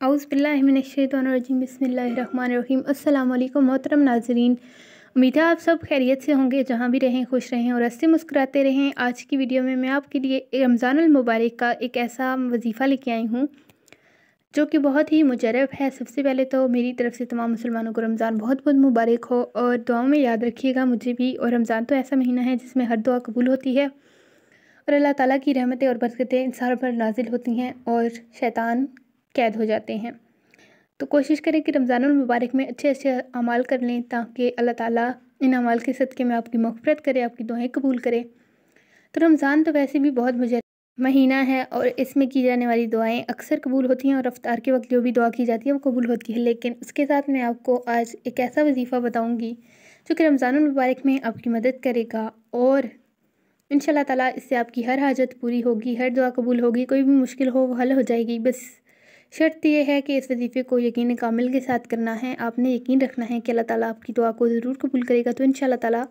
औज़ुबिल्लाहिमिनश्शैतानिर्रजीम बिस्मिल्लाहिर्रहमानिर्रहीम। अस्सलाम वालेकुम मोहतरम नाज़रीन, उम्मीद है आप सब खैरियत से होंगे, जहाँ भी रहें खुश रहें और हंसते मुस्कुराते रहें। आज की वीडियो में मैं आपके लिए रमज़ानुल मुबारक का एक ऐसा वजीफ़ा लेके आई हूँ जो कि बहुत ही मुजरब है। सबसे पहले तो मेरी तरफ़ से तमाम मुसलमानों को रमज़ान बहुत बहुत मुबारक हो और दुआओं में याद रखिएगा मुझे भी। और रमज़ान तो ऐसा महीना है जिसमें हर दुआ कबूल होती है और अल्लाह ताला की रहमतें और बरकतें इंसान पर नाजिल होती हैं और शैतान कैद हो जाते हैं। तो कोशिश करें कि रमज़ानुल मुबारक में अच्छे अच्छे अमाल कर लें ताकि अल्लाह ताला इन अमाल के सदक़े में आपकी मग़फ़िरत करे, आपकी दुआएं कबूल करे। तो रमज़ान तो वैसे भी बहुत मुजरब महीना है और इसमें की जाने वाली दुआएं अक्सर कबूल होती हैं और इफ्तार के वक्त जो भी दुआ की जाती है वो कबूल होती है। लेकिन उसके साथ मैं आपको आज एक ऐसा वजीफ़ा बताऊँगी जो कि रमज़ानुल मुबारक में आपकी मदद करेगा और इंशाअल्लाह ताला इससे आपकी हर हाजत पूरी होगी, हर दुआ कबूल होगी, कोई भी मुश्किल हो वो हल हो जाएगी। बस शर्त यह है कि इस वजीफ़े को यकीन कामिल के साथ करना है। आपने यकीन रखना है कि अल्लाह ताला आपकी दुआ को ज़रूर कबूल करेगा, तो इंशाअल्लाह ताला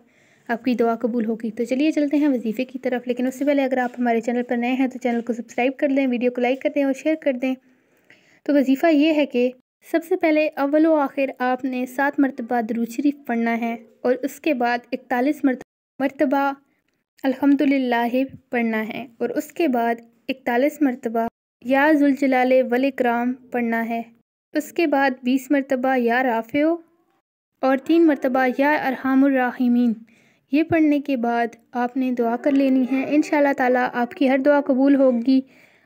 आपकी दुआ कबूल होगी। तो चलिए चलते हैं वजीफ़े की तरफ। लेकिन उससे पहले अगर आप हमारे चैनल पर नए हैं तो चैनल को सब्सक्राइब कर लें, वीडियो को लाइक कर दें और शेयर कर दें। तो वजीफ़ा ये है कि सबसे पहले अव्वल व आखिर आपने 7 मरतबा दुरूद शरीफ पढ़ना है और उसके बाद 41 मरतबा अल्हम्दुलिल्लाह पढ़ना है और उसके बाद 41 मरतबा या ज़ुल जलाले वल इकराम पढ़ना है। उसके बाद 20 मरतबा या राफ़िओ और 3 मरतबा या अरहमुर राहिमीन। ये पढ़ने के बाद आपने दुआ कर लेनी है। इंशाअल्लाह ताला आपकी हर दुआ कबूल होगी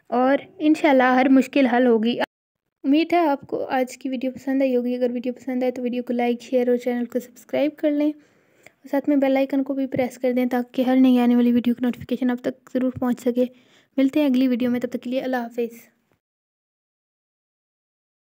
और इंशाअल्लाह हर मुश्किल हल होगी। उम्मीद है आपको आज की वीडियो पसंद आई होगी। अगर वीडियो पसंद आए तो वीडियो को लाइक, शेयर और चैनल को सब्सक्राइब कर लें और साथ में बेल आइकन को भी प्रेस कर दें ताकि हर नई आने वाली वीडियो की नोटिफिकेशन आप तक ज़रूर पहुंच सके। मिलते हैं अगली वीडियो में, तब तक के लिए अल्लाह हाफ़िज़।